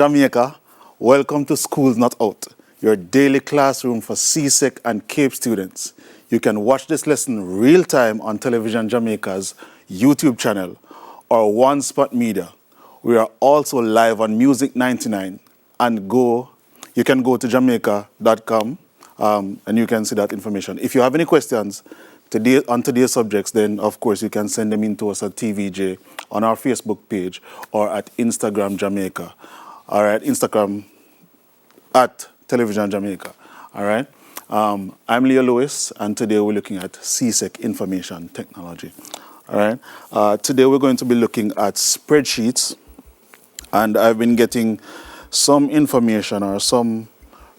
Jamaica, welcome to Schools Not Out, your daily classroom for CSEC and CAPE students. You can watch this lesson real time on Television Jamaica's YouTube channel or One Spot Media. We are also live on Music 99 and you can go to jamaica.com and you can see that information. If you have any questions on today's subjects, then of course you can send them in to us at TVJ on our Facebook page or at Instagram Jamaica. All right, Instagram at Television Jamaica. All right, I'm Leo Lewis, and today we're looking at CSEC information technology. All right, today we're going to be looking at spreadsheets, and I've been getting some information or some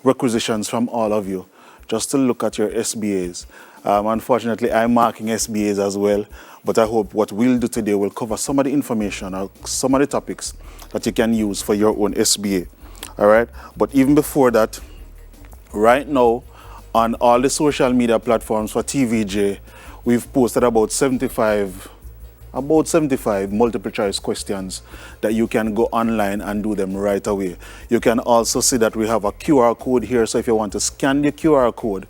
requisitions from all of you just to look at your SBAs. Unfortunately, I'm marking SBAs as well, but I hope what we'll do today will cover some of the information or some of the topics that you can use for your own SBA. All right, but even before that, right now on all the social media platforms for TVJ, we've posted about 75 multiple choice questions that you can go online and do them right away. You can also see that we have a QR code here, so if you want to scan the QR code,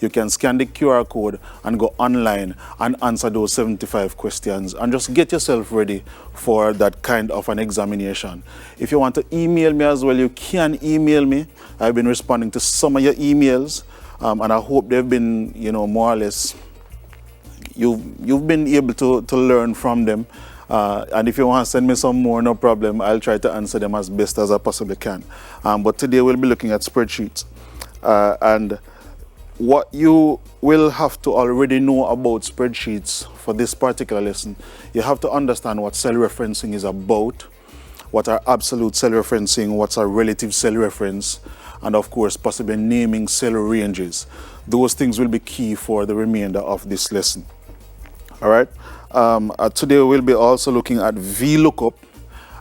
you can scan the QR code and go online and answer those 75 questions and just get yourself ready for that kind of an examination. If you want to email me as well, you can email me. I've been responding to some of your emails, and I hope they've been, more or less, you've been able to learn from them. And if you want to send me some more, no problem. I'll try to answer them as best as I possibly can. But today we'll be looking at spreadsheets. And what you will have to already know about spreadsheets for this particular lesson, you have to understand what cell referencing is about, what are absolute cell referencing, what's a relative cell reference, and of course possibly naming cell ranges. Those things will be key for the remainder of this lesson. All right. Today we'll be also looking at Vlookup,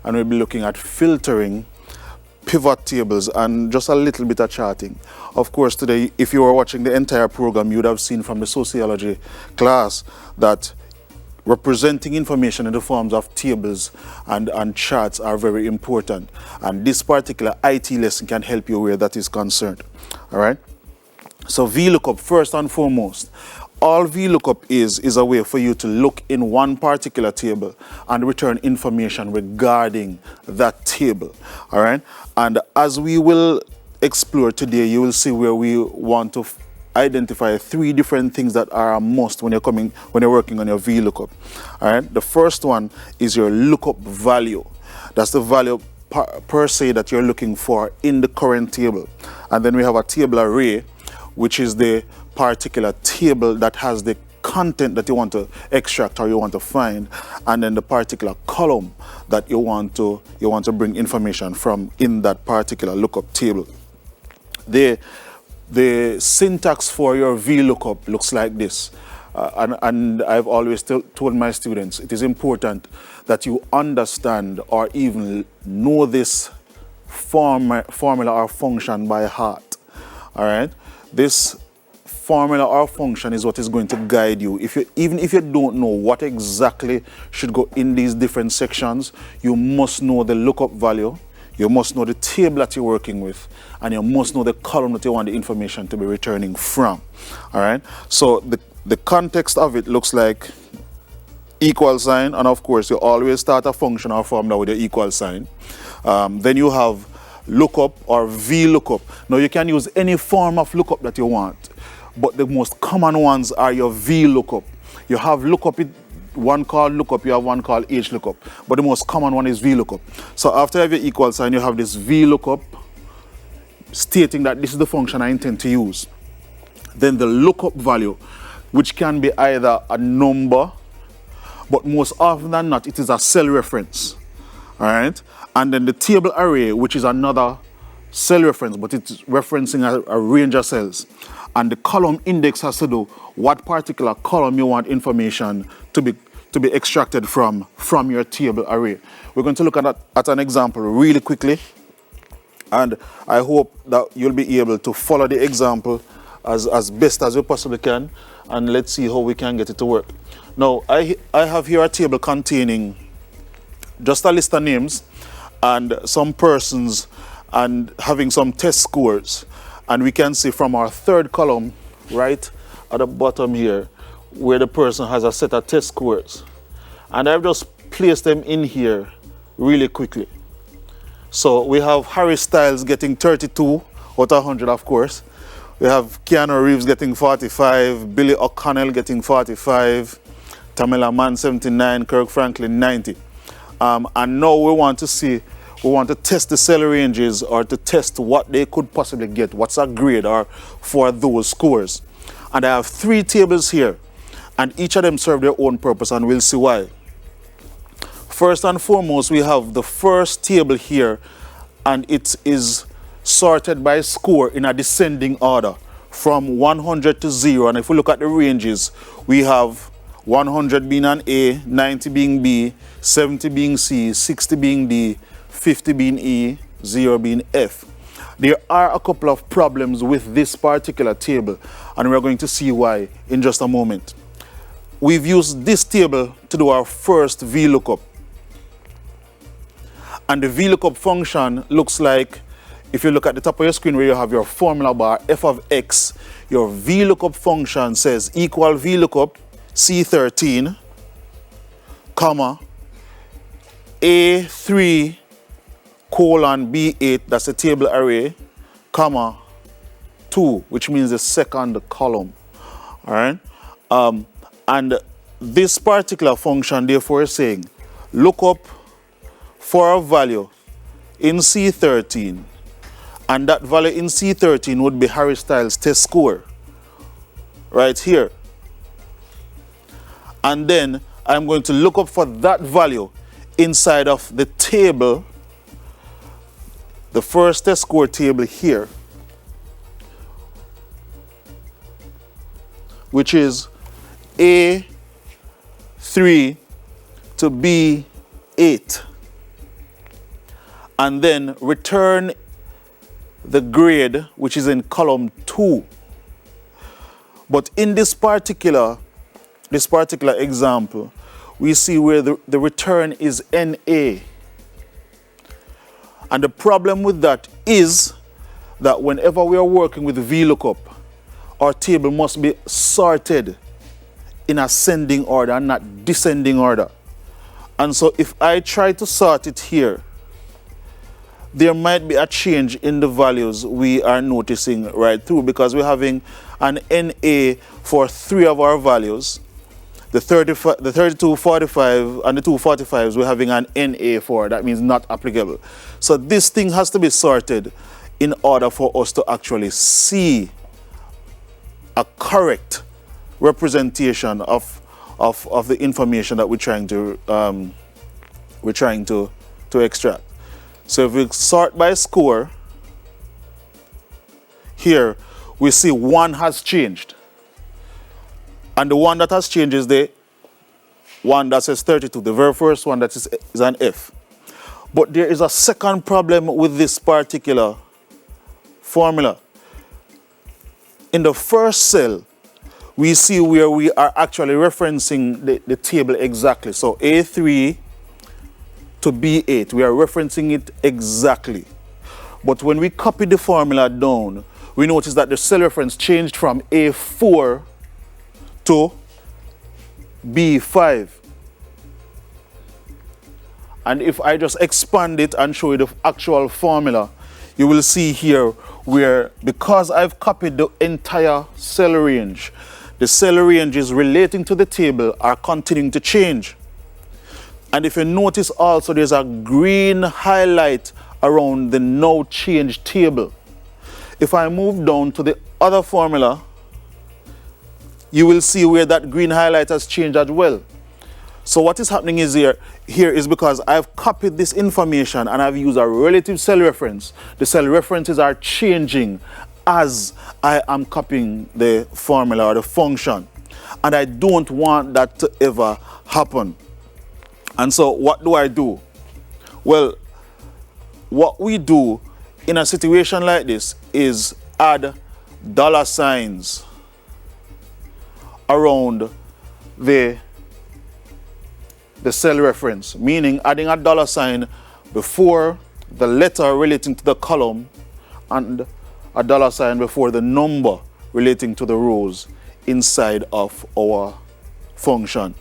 and we'll be looking at filtering, pivot tables, and just a little bit of charting. Of course, today, if you were watching the entire program, you would have seen from the sociology class that representing information in the forms of tables and charts are very important. And this particular IT lesson can help you where that is concerned. All right. So Vlookup, first and foremost, all Vlookup is a way for you to look in one particular table and return information regarding that table. All right. And as we will explore today, you will see where we want to identify three different things that are a must when you're working on your Vlookup. All right. The first one is your lookup value. That's the value per se that you're looking for in the current table. And then we have a table array, which is the particular table that has the content that you want to extract or you want to find, and then the particular column that you want to bring information from in that particular lookup table. The syntax for your VLOOKUP looks like this, and I've always told my students it is important that you understand or even know this formula or function by heart. All right, this formula or function is what is going to guide you. Even if you don't know what exactly should go in these different sections, you must know the lookup value, you must know the table that you're working with, and you must know the column that you want the information to be returning from. All right. So the context of it looks like equal sign, and of course you always start a function or formula with your equal sign. Then you have lookup or VLOOKUP. Now you can use any form of lookup that you want, but the most common ones are your VLOOKUP. You have lookup, one called lookup, you have one called HLOOKUP, but the most common one is VLOOKUP. So after you have your equal sign, you have this VLOOKUP stating that this is the function I intend to use. Then the lookup value, which can be either a number, but most often than not, it is a cell reference. All right. And then the table array, which is another cell reference, but it's referencing a range of cells. And the column index has to do what particular column you want information to be extracted from your table array. We're going to look at an example really quickly, and I hope that you'll be able to follow the example as best as you possibly can, and let's see how we can get it to work. Now, I have here a table containing just a list of names, and some persons and having some test scores. And we can see from our third column, right at the bottom here, where the person has a set of test scores. And I've just placed them in here really quickly. So we have Harry Styles getting 32 out of 100, of course. We have Keanu Reeves getting 45, Billy O'Connell getting 45, Tamela Mann 79, Kirk Franklin 90. And now we want to test the cell ranges, or to test what they could possibly get, what's a grade or for those scores. And I have 3 tables here, and each of them serve their own purpose, and we'll see why. First and foremost, we have the first table here, and it is sorted by score in a descending order from 100 to 0. And if we look at the ranges, we have 100 being an A, 90 being B, 70 being C, 60 being D, 50 being E, 0 being F. There are a couple of problems with this particular table, and we're going to see why in just a moment. We've used this table to do our first VLOOKUP. And the VLOOKUP function looks like, if you look at the top of your screen where you have your formula bar, f of x, your VLOOKUP function says equal VLOOKUP C13, comma, A3 colon B8, that's a table array, comma, 2, which means the second column. All right? And this particular function, therefore, is saying look up for a value in C13, and that value in C13 would be Harry Styles' test score, right here. And then I'm going to look up for that value inside of the table, the first test score table here, which is A3 to B8, and then return the grade, which is in column 2. But in this particular example, we see where the return is NA. And the problem with that is that whenever we are working with VLOOKUP, our table must be sorted in ascending order and not descending order. And so if I try to sort it here, there might be a change in the values we are noticing right through, because we're having an NA for 3 of our values. The 32, 45, and the 245s we're having an NA for. That means not applicable. So this thing has to be sorted in order for us to actually see a correct representation of the information that we're trying to extract. So if we sort by score, here we see 1 has changed. And the one that has changed is the one that says 32, the very first one that is an F. But there is a second problem with this particular formula. In the first cell, we see where we are actually referencing the table exactly. So A3 to B8, we are referencing it exactly. But when we copy the formula down, we notice that the cell reference changed from A4 to B5. And if I just expand it and show you the actual formula, you will see here where, because I've copied the entire cell range, the cell ranges relating to the table are continuing to change. And if you notice also, there's a green highlight around the now changed table. If I move down to the other formula, you will see where that green highlight has changed as well. So what is happening is here is because I've copied this information and I've used a relative cell reference. The cell references are changing as I am copying the formula or the function. And I don't want that to ever happen. And so what do? Well, what we do in a situation like this is add dollar signs around the cell reference, meaning adding a dollar sign before the letter relating to the column and a dollar sign before the number relating to the rows inside of our function.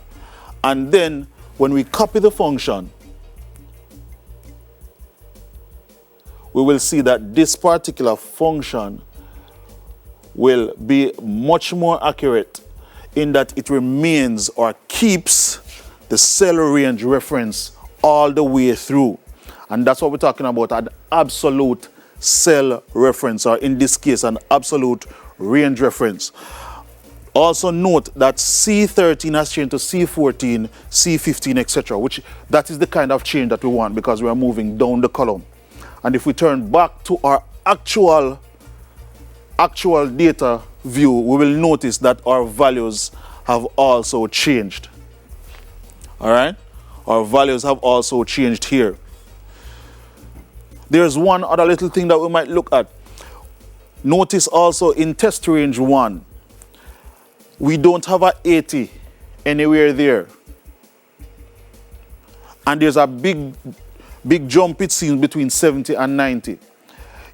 And then when we copy the function, we will see that this particular function will be much more accurate in that it remains or keeps the cell range reference all the way through. And that's what we're talking about, an absolute cell reference, or in this case, an absolute range reference. Also note that C13 has changed to C14, C15, etc., which that is the kind of change that we want because we are moving down the column. And if we turn back to our actual data view, we will notice that our values have also changed. All right? Our values have also changed here. There's one other little thing that we might look at. Notice also in test range 1, we don't have a 80 anywhere there. And there's a big jump, it seems, between 70 and 90.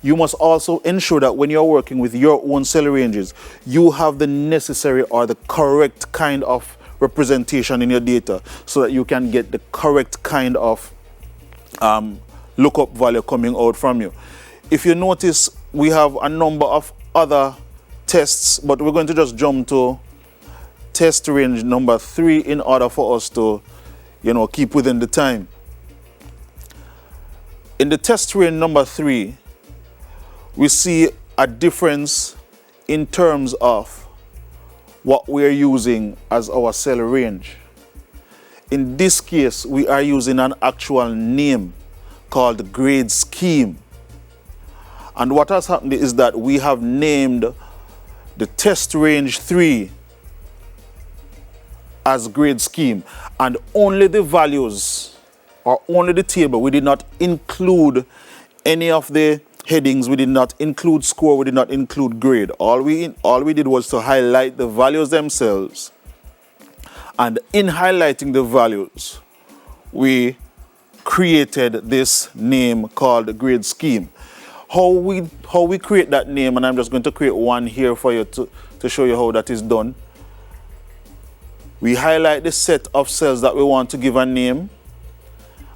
You must also ensure that when you're working with your own cell ranges, you have the necessary or the correct kind of representation in your data so that you can get the correct kind of lookup value coming out from you. If you notice, we have a number of other tests, but we're going to just jump to test range number 3 in order for us to, keep within the time. In the test range number 3, we see a difference in terms of what we're using as our cell range. In this case, we are using an actual name called grade scheme. And what has happened is that we have named the test range 3 as grade scheme, and only the values or only the table. We did not include any of the headings. We did not include score. We did not include grade. All we did was to highlight the values themselves. And in highlighting the values, we created this name called grade scheme. How we create that name, and I'm just going to create one here for you to show you how that is done. We highlight the set of cells that we want to give a name,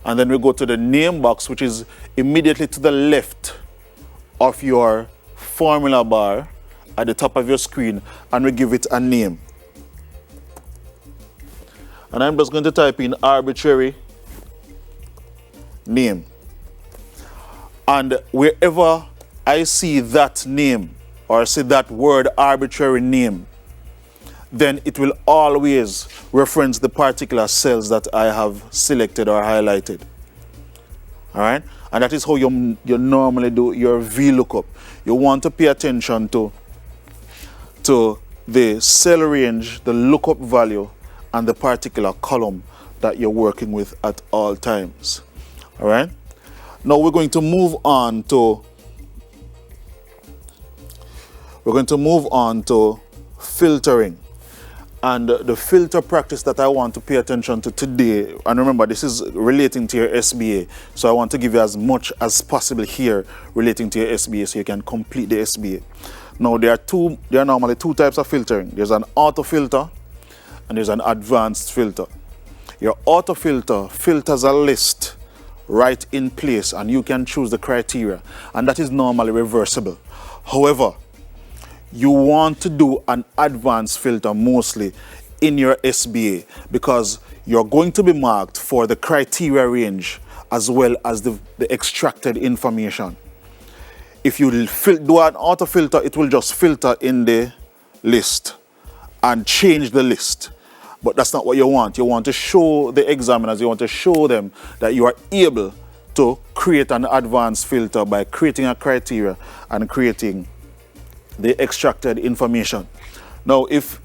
and then we go to the name box, which is immediately to the left of your formula bar at the top of your screen, and we give it a name. And I'm just going to type in arbitrary name. And wherever I see that name or see that word arbitrary name, then it will always reference the particular cells that I have selected or highlighted. All right? And that is how you normally do your VLOOKUP. You want to pay attention to the cell range, the lookup value, and the particular column that you're working with at all times. All right? Now we're going to move on to filtering. And the filter practice that I want to pay attention to today, and remember, this is relating to your SBA, so I want to give you as much as possible here relating to your SBA so you can complete the SBA. Now there are normally two types of filtering. There's an auto filter and there's an advanced filter. Your auto filter filters a list right in place, and you can choose the criteria, and that is normally reversible. However, you want to do an advanced filter mostly in your SBA because you're going to be marked for the criteria range as well as the extracted information. If you do an auto filter, it will just filter in the list and change the list. But that's not what you want. You want to show the examiners, you want to show them that you are able to create an advanced filter by creating a criteria and creating the extracted information. Now, if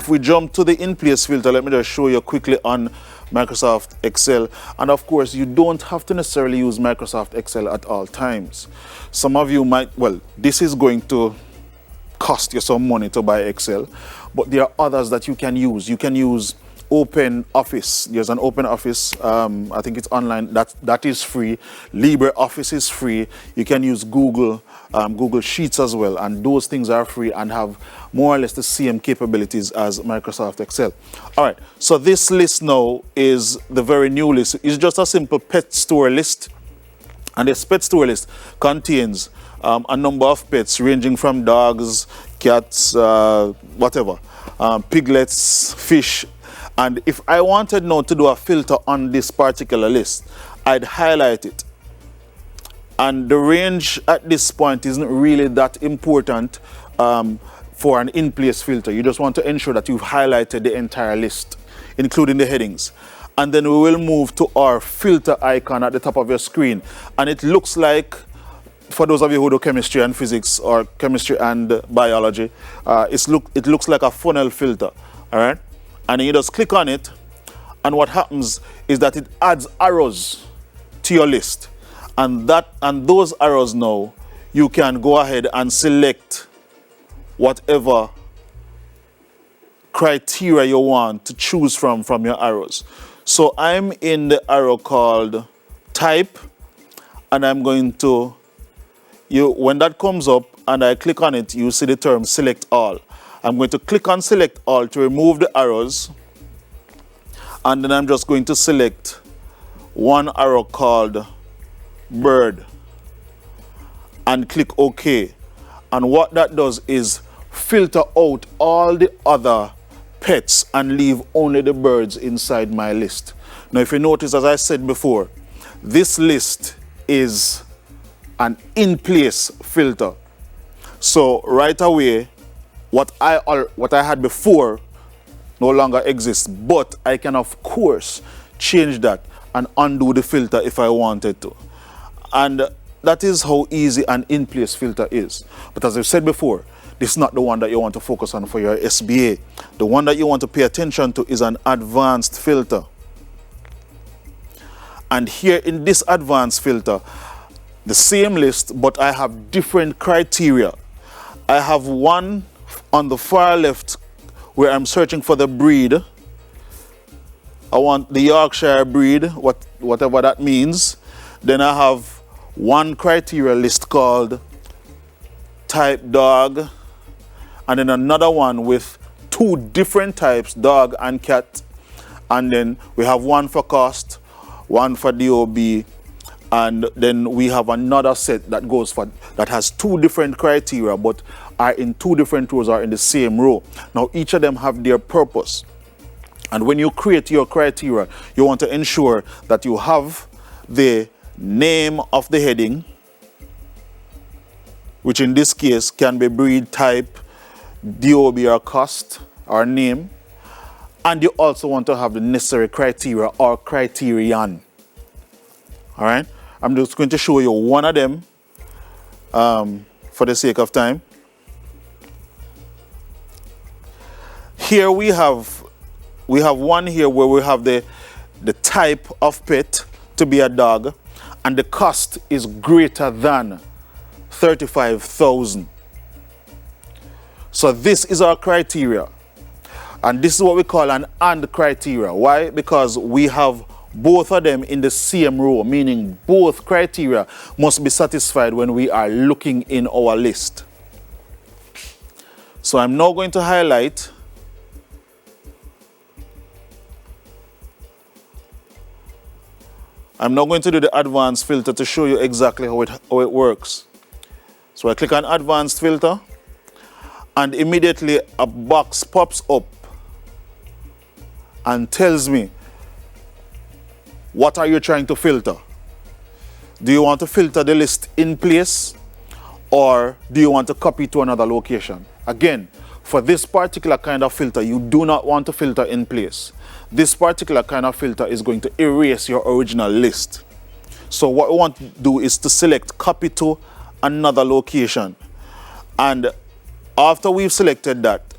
we jump to the in-place filter, let me just show you quickly on Microsoft Excel. And of course, you don't have to necessarily use Microsoft Excel at all times. Some of you might, well, this is going to cost you some money to buy Excel, but there are others that you can use. You can use Open Office. There's an Open Office. I think it's online. That is free. LibreOffice is free. You can use Google Sheets as well, and those things are free and have more or less the same capabilities as Microsoft Excel. All right. So this list now is the very new list. It's just a simple pet store list, and this pet store list contains a number of pets ranging from dogs, cats, whatever, piglets, fish. And if I wanted now to do a filter on this particular list, I'd highlight it. And the range at this point isn't really that important for an in-place filter. You just want to ensure that you've highlighted the entire list, including the headings. And then we will move to our filter icon at the top of your screen. And it looks like, for those of you who do chemistry and physics or chemistry and biology, it looks like a funnel filter, all right? And then you just click on it, and what happens is that it adds arrows to your list. And those arrows now, you can go ahead and select whatever criteria you want to choose from your arrows. So I'm in the arrow called type, and I'm going to, when that comes up and I click on it, you see the term select all. I'm going to click on select all to remove the arrows, and then I'm just going to select one arrow called bird and click OK. And what that does is filter out all the other pets and leave only the birds inside my list. Now if you notice, as I said before, this list is an in-place filter. So right away, what I had before no longer exists, but I can of course change that and undo the filter if I wanted to. And that is how easy an in-place filter is. But as I've said before, this is not the one that you want to focus on for your SBA. The one that you want to pay attention to is an advanced filter. And here in this advanced filter, the same list, but I have different criteria. I have one on the far left where I'm searching for the breed. I want the Yorkshire breed, whatever that means. Then I have one criteria list called type dog, and then another one with two different types, dog and cat. And then we have one for cost, one for DOB, and then we have another set that goes for, that has two different criteria but are in two different rows or in the same row. Now each of them have their purpose. And when you create your criteria, you want to ensure that you have the name of the heading, which in this case can be breed, type, DOB or cost or name. And you also want to have the necessary criteria or criterion. All right, I'm just going to show you one of them for the sake of time. Here we have one here where we have the type of pet to be a dog, and the cost is greater than 35,000. So this is our criteria, and this is what we call an AND criteria. Why? Because we have both of them in the same row, meaning both criteria must be satisfied when we are looking in our list. So I'm now going to highlight I'm now going to do the advanced filter to show you exactly how it works. So I click on advanced filter, and immediately a box pops up and tells me, what are you trying to filter? Do you want to filter the list in place, or do you want to copy to another location? Again, for this particular kind of filter, you do not want to filter in place. This particular kind of filter is going to erase your original list. So what we want to do is to select copy to another location. And after we've selected that,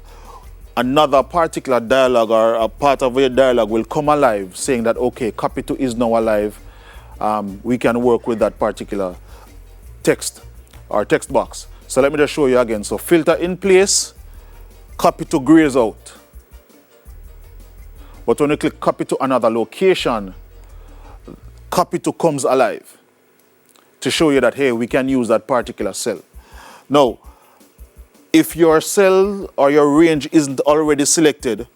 another particular dialog or a part of your dialog will come alive saying that, okay, copy to is now alive. We can work with that particular text or text box. So let me just show you again. So filter in place, copy to grays out. But when you click copy to another location, copy to comes alive to show you that, hey, we can use that particular cell. Now, if your cell or your range isn't already selected,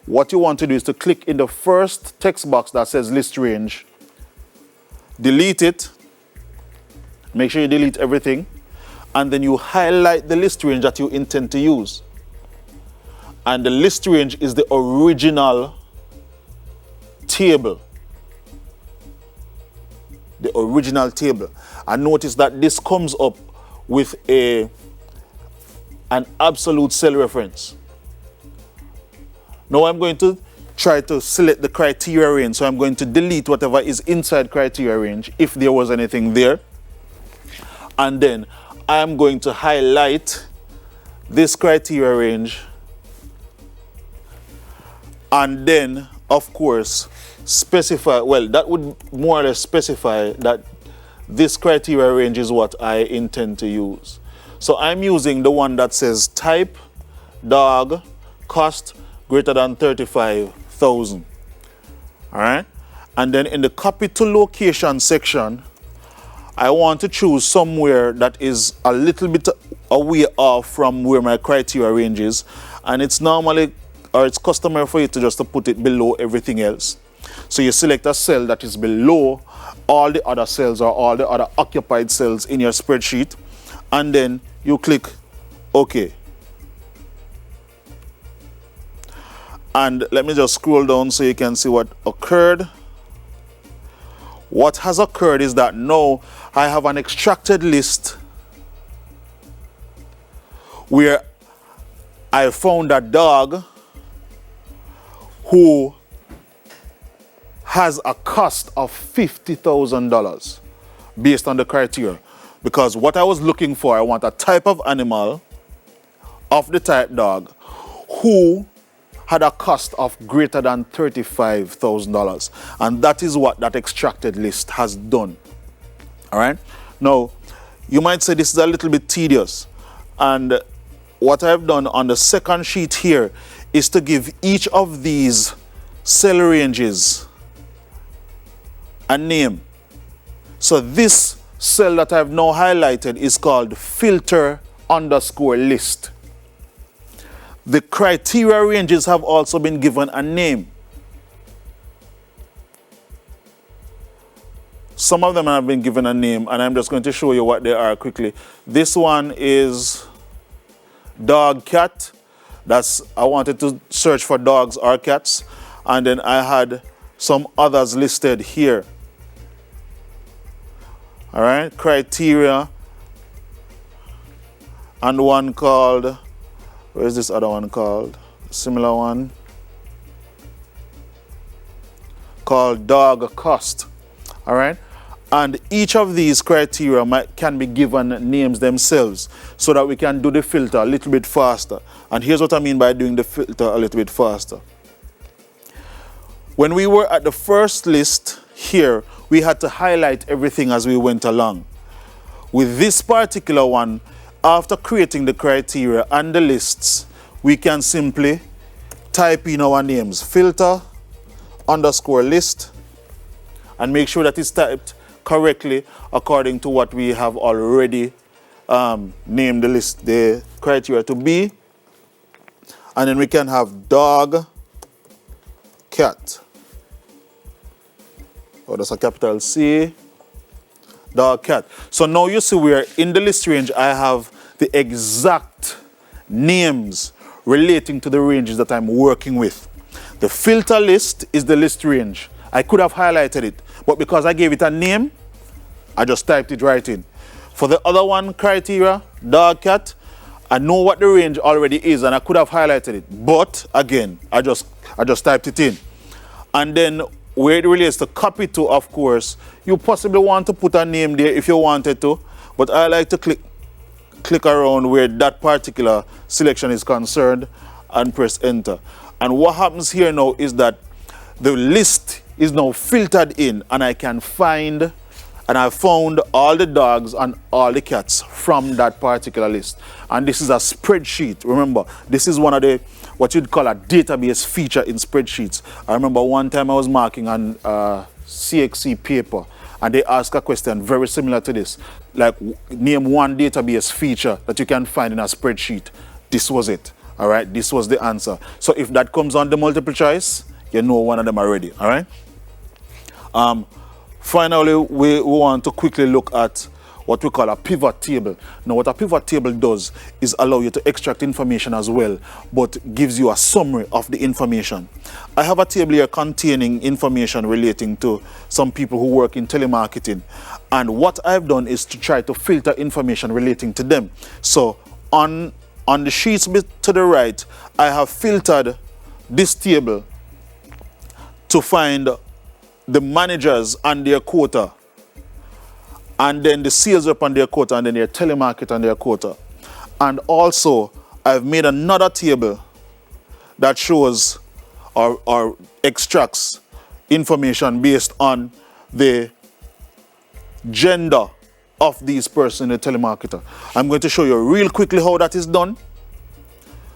what you want to do is to click in the first text box that says list range, delete it, make sure you delete everything, and then you highlight the list range that you intend to use. And the list range is the original table. The original table. And notice that this comes up with an absolute cell reference. Now I'm going to try to select the criteria range. So I'm going to delete whatever is inside criteria range, if there was anything there. And then I'm going to highlight this criteria range. And then, of course, specify, well, that would more or less specify that this criteria range is what I intend to use. So I'm using the one that says type, dog, cost, greater than 35,000. All right. And then in the copy to location section, I want to choose somewhere that is a little bit away off from where my criteria range is. And it's normally, or it's customary for you to just to put it below everything else. So you select a cell that is below all the other cells or all the other occupied cells in your spreadsheet. And then you click OK. And let me just scroll down so you can see what occurred. What has occurred is that now I have an extracted list where I found a dog who has a cost of $50,000 based on the criteria. Because what I was looking for, I want a type of animal of the type dog who had a cost of greater than $35,000. And that is what that extracted list has done. All right. Now, you might say this is a little bit tedious. And what I've done on the second sheet here is to give each of these cell ranges a name. So this cell that I've now highlighted is called filter underscore list. The criteria ranges have also been given a name. Some of them have been given a name, and I'm just going to show you what they are quickly. This one is dog, cat. I wanted to search for dogs or cats. And then I had some others listed here. All right, criteria. And one called, where is this other one called? Similar one. Called dog cost. All right. And each of these criteria can be given names themselves so that we can do the filter a little bit faster. And here's what I mean by doing the filter a little bit faster. When we were at the first list here, we had to highlight everything as we went along. With this particular one, after creating the criteria and the lists, we can simply type in our names, filter underscore list, and make sure that it's typed correctly according to what we have already named the list, the criteria to be. And then we can have dog, cat. Oh, that's a capital C. Dog, cat. So now you see where in the list range I have the exact names relating to the ranges that I'm working with. The filter list is the list range. I could have highlighted it, but because I gave it a name, I just typed it right in. For the other one, criteria, dog, cat, I know what the range already is and I could have highlighted it. But again, I just typed it in. And then where it relates to copy to, of course, you possibly want to put a name there if you wanted to, but I like to click around where that particular selection is concerned and press enter. And what happens here now is that the list is now filtered in and I can And I found all the dogs and all the cats from that particular list. And this is a spreadsheet. Remember, this is one of the, what you'd call a database feature in spreadsheets. I remember one time I was marking on CSEC paper, and they asked a question very similar to this. Like, name one database feature that you can find in a spreadsheet. This was it. All right, this was the answer. So if that comes on the multiple choice, you know one of them already. All right. Finally, we want to quickly look at what we call a pivot table. Now, what a pivot table does is allow you to extract information as well, but gives you a summary of the information. I have a table here containing information relating to some people who work in telemarketing. And what I've done is to try to filter information relating to them. So on the sheets to the right, I have filtered this table to find the managers and their quota, and then the sales rep and their quota, and then their telemarketer and their quota. And also, I've made another table that shows or extracts information based on the gender of these persons in the telemarketer. I'm going to show you real quickly how that is done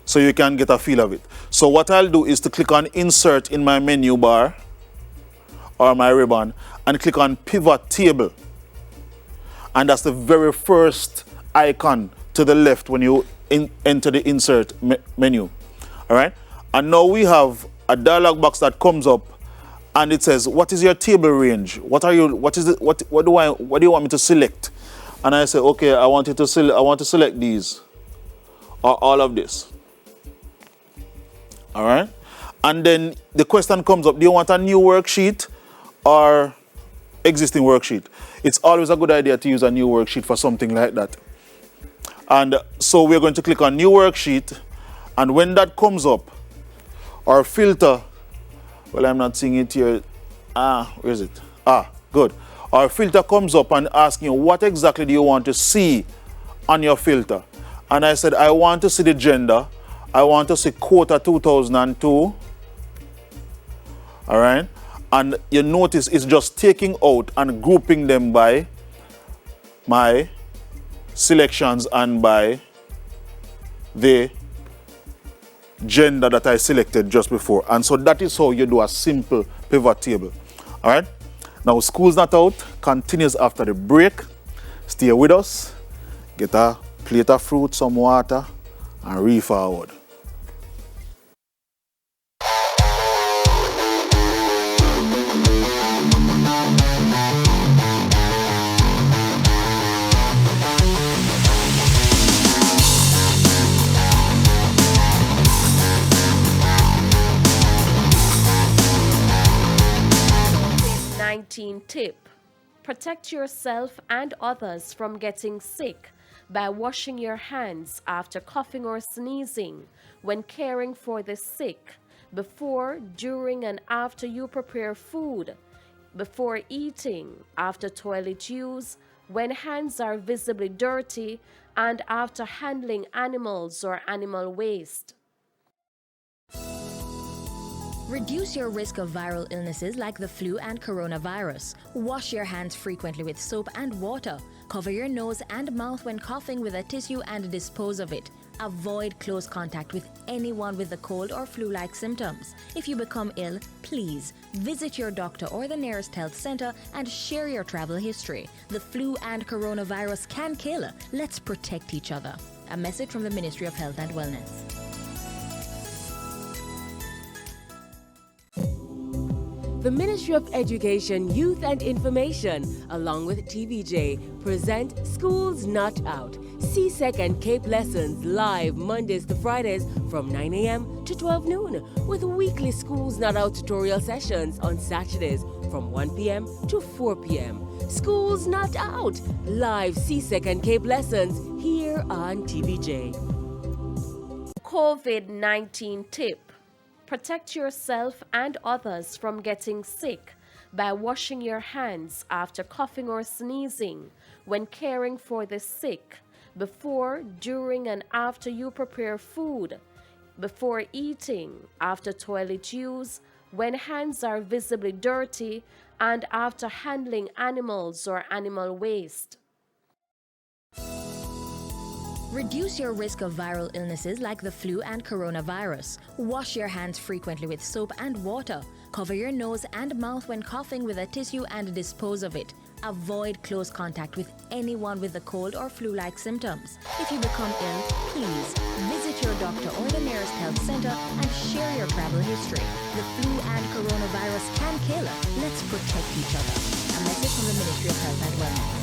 so you can get a feel of it. So what I'll do is to click on Insert in my menu bar or my ribbon and click on Pivot Table. And that's the very first icon to the left when you enter the Insert menu. All right? And now we have a dialog box that comes up and it says, what is your table range? What do you want me to select? And I say, okay, I want to select these or all of this. All right? And then the question comes up, do you want a new worksheet or existing worksheet? It's always a good idea to use a new worksheet for something like that. And so we're going to click on new worksheet, and when that comes up, our filter, well, I'm not seeing it here. Where is it? Good. Our filter comes up and asking you, what exactly do you want to see on your filter? And I said, I want to see the gender. I want to see quota 2002. All right. And you notice it's just taking out and grouping them by my selections and by the gender that I selected just before. And so that is how you do a simple pivot table. All right. Now, School's Not Out continues after the break. Stay with us. Get a plate of fruit, some water, and re-forward. Tip: protect yourself and others from getting sick by washing your hands after coughing or sneezing, when caring for the sick, before, during, and after you prepare food, before eating, after toilet use, when hands are visibly dirty, and after handling animals or animal waste. Reduce your risk of viral illnesses like the flu and coronavirus. Wash your hands frequently with soap and water. Cover your nose and mouth when coughing with a tissue and dispose of it. Avoid close contact with anyone with a cold or flu-like symptoms. If you become ill, please visit your doctor or the nearest health center and share your travel history. The flu and coronavirus can kill. Let's protect each other. A message from the Ministry of Health and Wellness. The Ministry of Education, Youth and Information, along with TVJ, present Schools Not Out, CSEC and CAPE lessons live Mondays to Fridays from 9 a.m. to 12 noon, with weekly Schools Not Out tutorial sessions on Saturdays from 1 p.m. to 4 p.m. Schools Not Out, live CSEC and CAPE lessons here on TVJ. COVID-19 tip: protect yourself and others from getting sick by washing your hands after coughing or sneezing, when caring for the sick, before, during, and after you prepare food, before eating, after toilet use, when hands are visibly dirty and after handling animals or animal waste. Reduce your risk of viral illnesses like the flu and coronavirus. Wash your hands frequently with soap and water. Cover your nose and mouth when coughing with a tissue and dispose of it. Avoid close contact with anyone with a cold or flu-like symptoms. If you become ill, please visit your doctor or the nearest health center and share your travel history. The flu and coronavirus can kill. Let's protect each other. A message from the Ministry of Health and Wellness.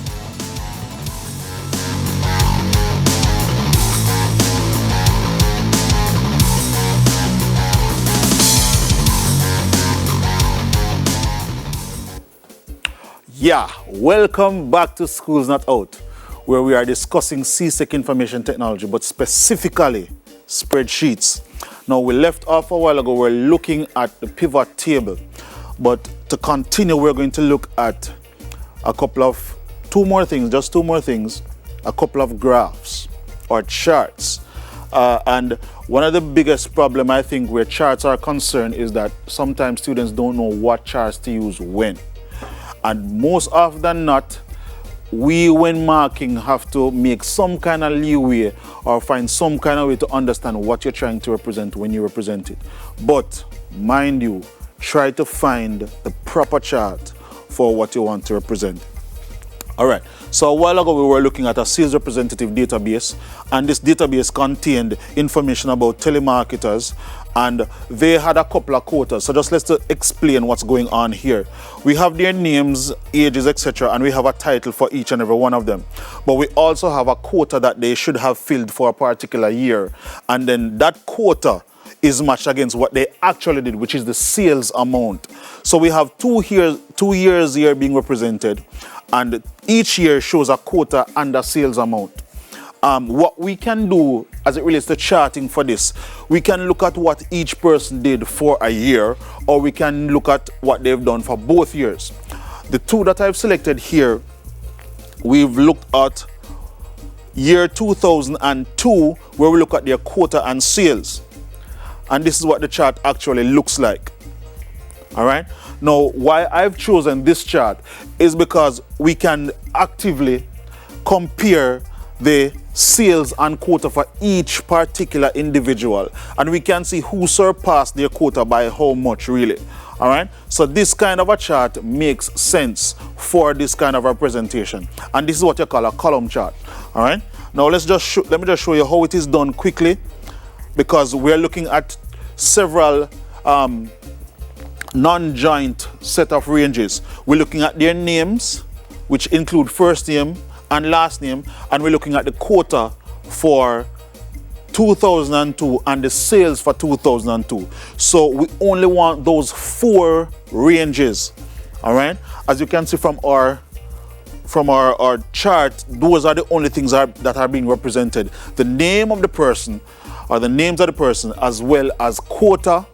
Yeah, welcome back to Schools Not Out, where we are discussing CSEC information technology, but specifically spreadsheets. Now, we left off a while ago, we're looking at the pivot table, but to continue, we're going to look at two more things, a couple of graphs or charts. And one of the biggest problem I think where charts are concerned is that sometimes students don't know what charts to use when. And most often than not, we, when marking, have to make some kind of leeway or find some kind of way to understand what you're trying to represent when you represent it. But, mind you, try to find the proper chart for what you want to represent. All right, so a while ago we were looking at a sales representative database, and this database contained information about telemarketers, and they had a couple of quotas. So just let's explain what's going on here. We have their names, ages, etc., and we have a title for each and every one of them. But we also have a quota that they should have filled for a particular year, and then that quota is matched against what they actually did, which is the sales amount. So we have 2 years here being represented, and each year shows a quota and a sales amount. What we can do as it relates to charting for this, we can look at what each person did for a year, or we can look at what they've done for both years. The two that I've selected here, we've looked at year 2002, where we look at their quota and sales. And this is what the chart actually looks like. All right. Now, why I've chosen this chart is because we can actively compare the sales and quota for each particular individual, and we can see who surpassed their quota by how much, really. All right. So this kind of a chart makes sense for this kind of representation, and this is what you call a column chart. All right. Now let me just show you how it is done quickly, because we're looking at several non-joint set of ranges. We're looking at their names, which include first name and last name, and we're looking at the quota for 2002 and the sales for 2002. So we only want those 4 ranges. All right, as you can see from our chart, those are the only things that are being represented: the name of the person, or the names of the person, as well as quota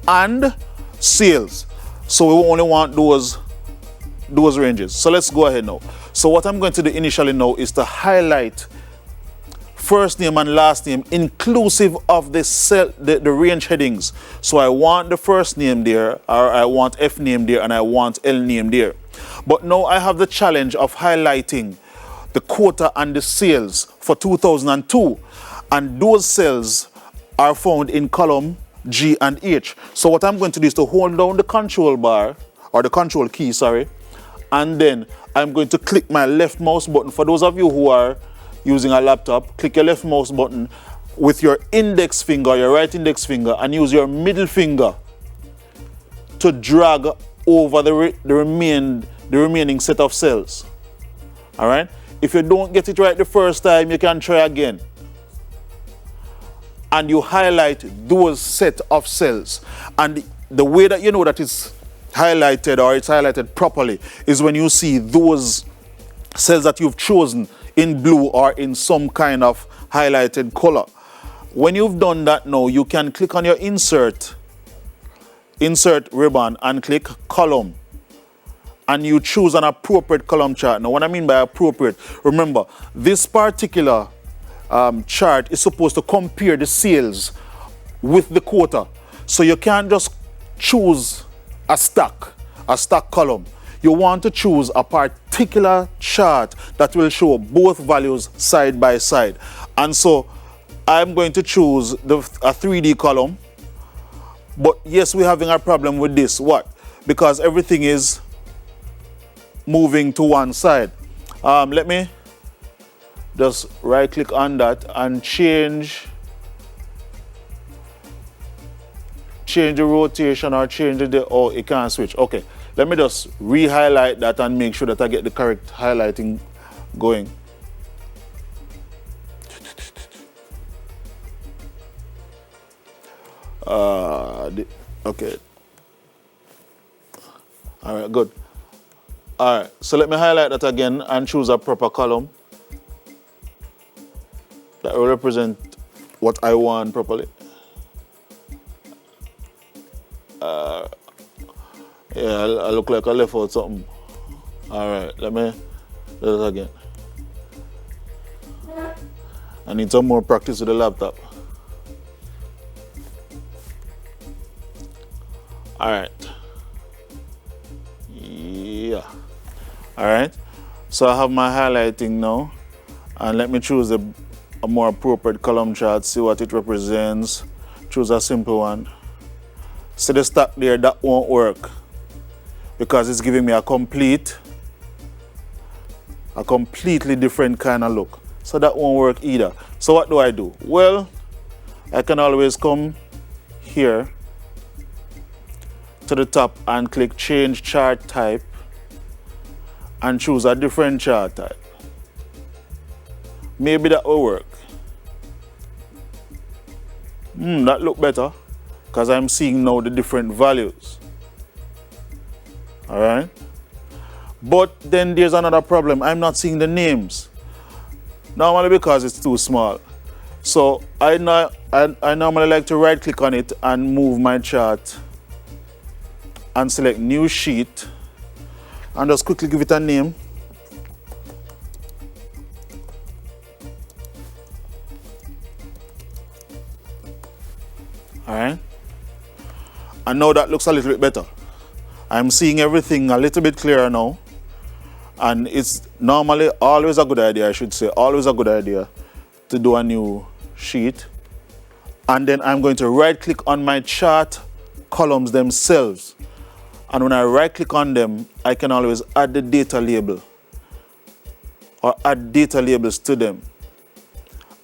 and sales. So we only want those ranges. So let's go ahead now. So what I'm going to do initially now is to highlight first name and last name inclusive of the range headings. So I want the first name there, or I want F name there, and I want L name there. But now I have the challenge of highlighting the quota and the sales for 2002, and those cells are found in column G and H. So what I'm going to do is to hold down the control bar, or the control key, sorry, and then I'm going to click my left mouse button. For those of you who are using a laptop, click your left mouse button with your index finger, your right index finger, and use your middle finger to drag over the remaining set of cells. All right. If you don't get it right the first time, you can try again. And you highlight those set of cells. And the way that you know that it's highlighted, or it's highlighted properly, is when you see those cells that you've chosen in blue or in some kind of highlighted color. When you've done that now, you can click on your insert ribbon and click column, and you choose an appropriate column chart. Now what I mean by appropriate, remember this particular chart is supposed to compare the sales with the quota. So you can't just choose a stack column. You want to choose a particular chart that will show both values side by side. And so I'm going to choose a 3D column. But yes, we're having a problem with this. What? Because everything is moving to one side. Let me just right click on that and change the rotation or change the, oh, it can't switch. Okay, let me just re-highlight that and make sure that I get the correct highlighting going. Okay. All right, good. All right, so let me highlight that again and choose a proper column that will represent what I want properly. Yeah, I look like I left out something. All right, let me do it again. I need some more practice with the laptop. All right. Yeah. All right. So I have my highlighting now, and let me choose a more appropriate column chart, see what it represents. Choose a simple one. See the stack there, that won't work because it's giving me a completely different kind of look. So that won't work either. So what do I do? Well, I can always come here to the top and click change chart type and choose a different chart type. Maybe that will work. That look better because I'm seeing now the different values. All right. But then there's another problem. I'm not seeing the names. Normally because it's too small. So I normally like to right click on it and move my chart and select new sheet and just quickly give it a name. All right. And now that looks a little bit better. I'm seeing everything a little bit clearer now. And it's normally always a good idea, I should say, always a good idea to do a new sheet. And then I'm going to right click on my chart columns themselves. And when I right click on them, I can always add the data label or add data labels to them.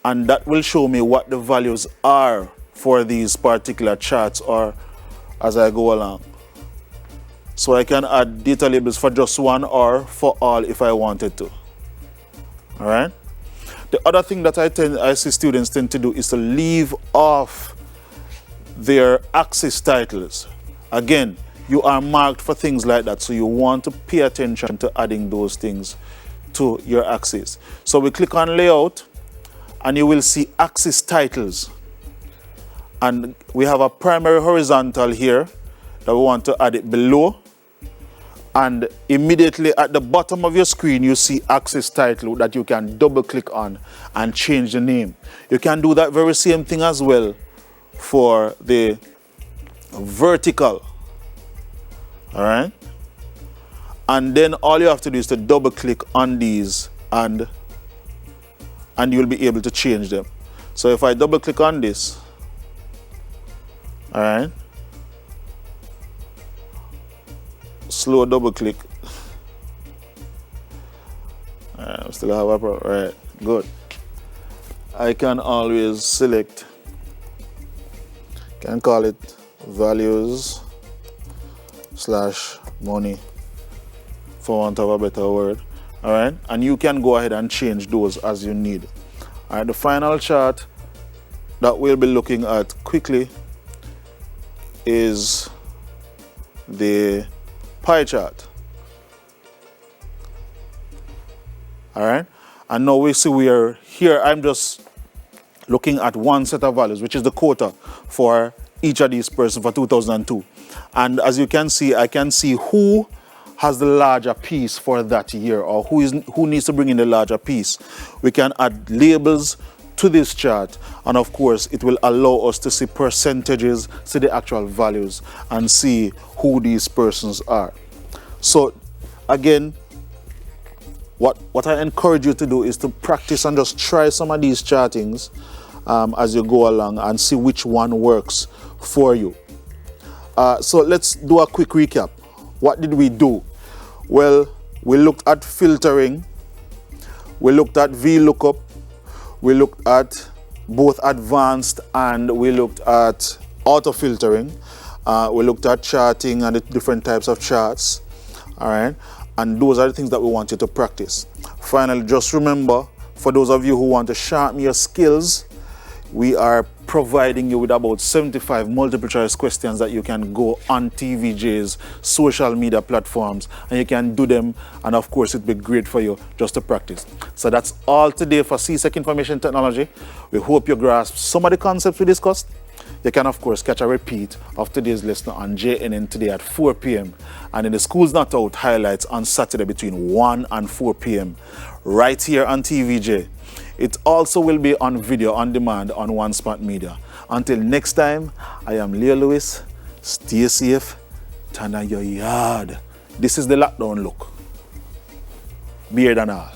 And that will show me what the values are for these particular charts or as I go along. So I can add data labels for just one or for all if I wanted to. All right. The other thing that I see students tend to do is to leave off their axis titles. Again, you are marked for things like that, so you want to pay attention to adding those things to your axis. So we click on layout and you will see axis titles. And we have a primary horizontal here that we want to add it below. And immediately at the bottom of your screen, you see axis title that you can double click on and change the name. You can do that very same thing as well for the vertical. All right. And then all you have to do is to double click on these and you'll be able to change them. So if I double click on this, all right, slow double click. All right, still have a problem. All right, good. I can always select, can call it values / money for want of a better word. All right, and you can go ahead and change those as you need. All right, the final chart that we'll be looking at quickly is the pie chart. All right, and now we see we are here. I'm just looking at one set of values, which is the quota for each of these persons for 2002. And as you can see, I can see who has the larger piece for that year or who needs to bring in the larger piece. We can add labels to this chart, and of course it will allow us to see percentages, see the actual values, and see who these persons are. So again, what I encourage you to do is to practice and just try some of these chartings as you go along and see which one works for you. So let's do a quick recap. What did we do? Well, we looked at filtering, we looked at VLOOKUP, we looked at both advanced and we looked at auto filtering. We looked at charting and the different types of charts. All right, and those are the things that we want you to practice. Finally, just remember, for those of you who want to sharpen your skills, we are providing you with about 75 multiple choice questions that you can go on TVJ's social media platforms and you can do them, and of course it'd be great for you just to practice. So that's all today for CSEC Information Technology. We hope you grasp some of the concepts we discussed. You can of course catch a repeat of today's lesson on JNN today at 4 p.m. and in the Schools Not Out highlights on Saturday between 1 and 4 p.m. right here on TVJ. It also will be on video on demand on One Spot Media. Until next time, I am Leo Lewis. Stay safe. Turn on your yard. This is the lockdown look. Beard and all.